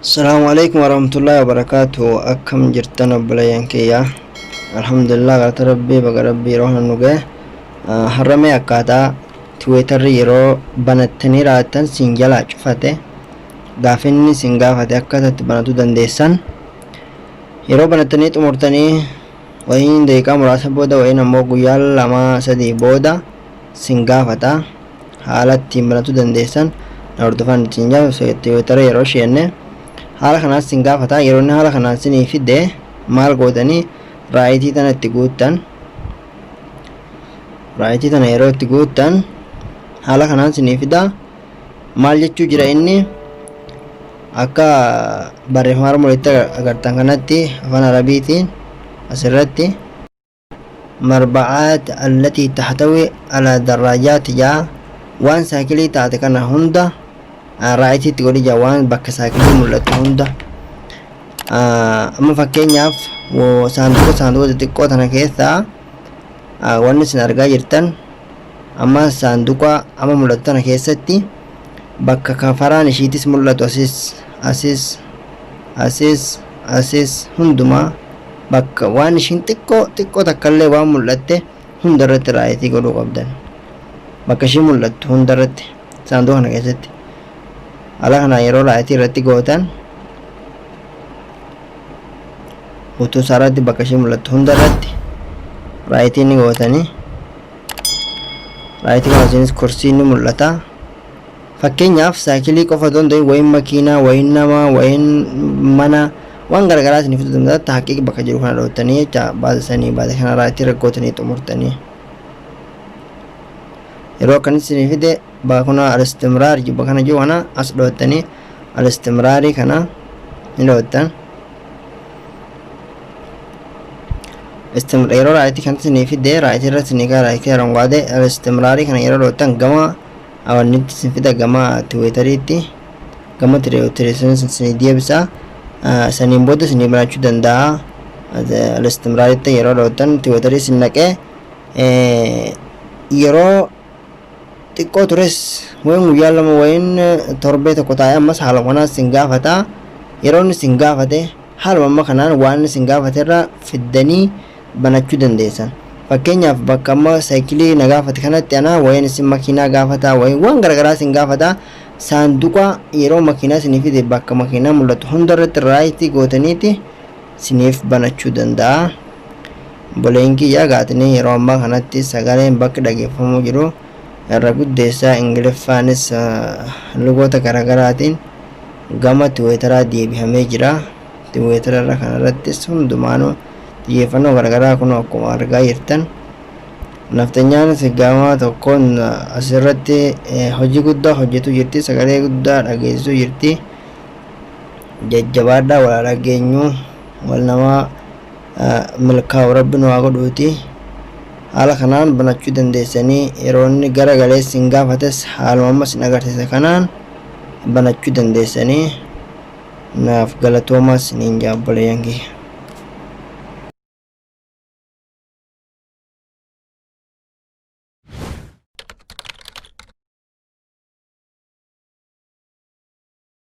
Assalamualaikum warahmatullahi wabarakatuh. Akkam jirtan obboleeyyan kiyya. Alhamdulillah galata rabbii baga rabbii rohna nuge. Harrame akkaataa Twitterri yeroo banattanii raatan sin jalaa cufate gaafinni sin gaafate akkatatti banatu dandeessan yeroo banattanii xumurtanii wayin daqiiqaa muraasa booda wayin ammoo guyyaa lama sadii booda sin gaafata haala ittiin banatu dandeessan na hordofan ittiin jabeessu Twitterri yeroo sheenne haala kanaas sin gaafata yeroo inni haala kanaan sinii fide maal gootanii raayitii tana itti guuttan raayitii tana yeroo itti guuttan haala kanaan sinii fida maal jechuu jira inni akka barreeffama armulitti agartan kanatti afaan arabiitiin asirratti marbacaat allatii taxtawi alaa daraajaati jaa waan saakilii taate kana hunda raayitiitti godhi jaa waan bakka saakilii mul'atu hunda amma fakkeenyaaf saanduqa xixiqqoo tana keessaa wanni isin argaa jirtan amma saanduqa amma mul'atu tana keessatti bakka kafaraan ishiitis mul'atu asis hundumaa bakka waan ishiin xiqqoo takkallee waan mul'atte hunda irratti raayitii godhuu qabdan bakka ishii mul'attu hunda irratti saanduqa kana keessatti haala kana yeroo raayitii irratti gootan utuu isaarratti bakka ishii mul'attu hunda irratti raayitii ni gootanii raayitii kana isinis kursiin ni mul'ata. Fakkeenyaaf saayikilii qofa otoo hin ta'in wayin makiinaa wayin namaa wayin mana waan garagaraa isiniif danda'atta haqiiqa bakka jiru kana dhootanii jecha baasisanii baate kana raayitii raggootanii xumurtanii yeroo akkanatti isinii fide bakuna al-istimraar jibba kana jiru kana as dhootanii al-istimraarii kana ni dhoottan yeroo raayitii kanatti isinii fide raayitii irratti isinii kaa raayitii arangaadee al-istimraarii kana yeroo dhoottan gama awannitti isin fida gama Twiitteriitti gama Twiitteriitiin isinii deebisa saniin booda isinii banachuu danda'a al-istimraaritti yeroo dhoottan Twiitterii isin naqee yeroo xiqqoo tures wayin guyyaa lama wayin torbee tokko taa'ee ammas haala kanaa isin gaafata yeroo inni isin gaafate haaluma amma kanaan waan isin gaafate irraa fiddanii banachuu dandeessan. Fakkeenyaaf bakka amma saayikilii na gaafate kanatti ana wayin isin makiinaa gaafata wayin waan garagaraa isin gaafata saanduqa yeroo makiinaa isinii fide bakka makiinaa mul'atu hunda irratti raayitii gootaniiti isiniif banachuu danda'a. Obboleeyyan kiyya gaatanii yeroo ammaa kanatti sagaleen bakka dhageeffamuu jiru irra guddeessaa ingiliffaanis lugoota garagaraatiin gama Tiwiiteraa deebihamee jira. Tiwiitera irra kanarrattis hundumaanuu xiyyeeffannoo garagaraa kun akkuma argaa jirtan nafxanyaanis gama tokkoon asirratti hojii guddaa hojjetu jirti sagalee guddaa dhageessisu jirti jajjabaadhaa wal dhageenyu wal namaa milkaa'u rabbi nu haa godhuuti haala kanaan banachuu dandeessanii yeroo inni gara galee isin gaafates haaluma amma isin agarsiise kanaan banachuu dandeessanii naaf galatoomaa isiniin jaa obboleeyyan kiyya.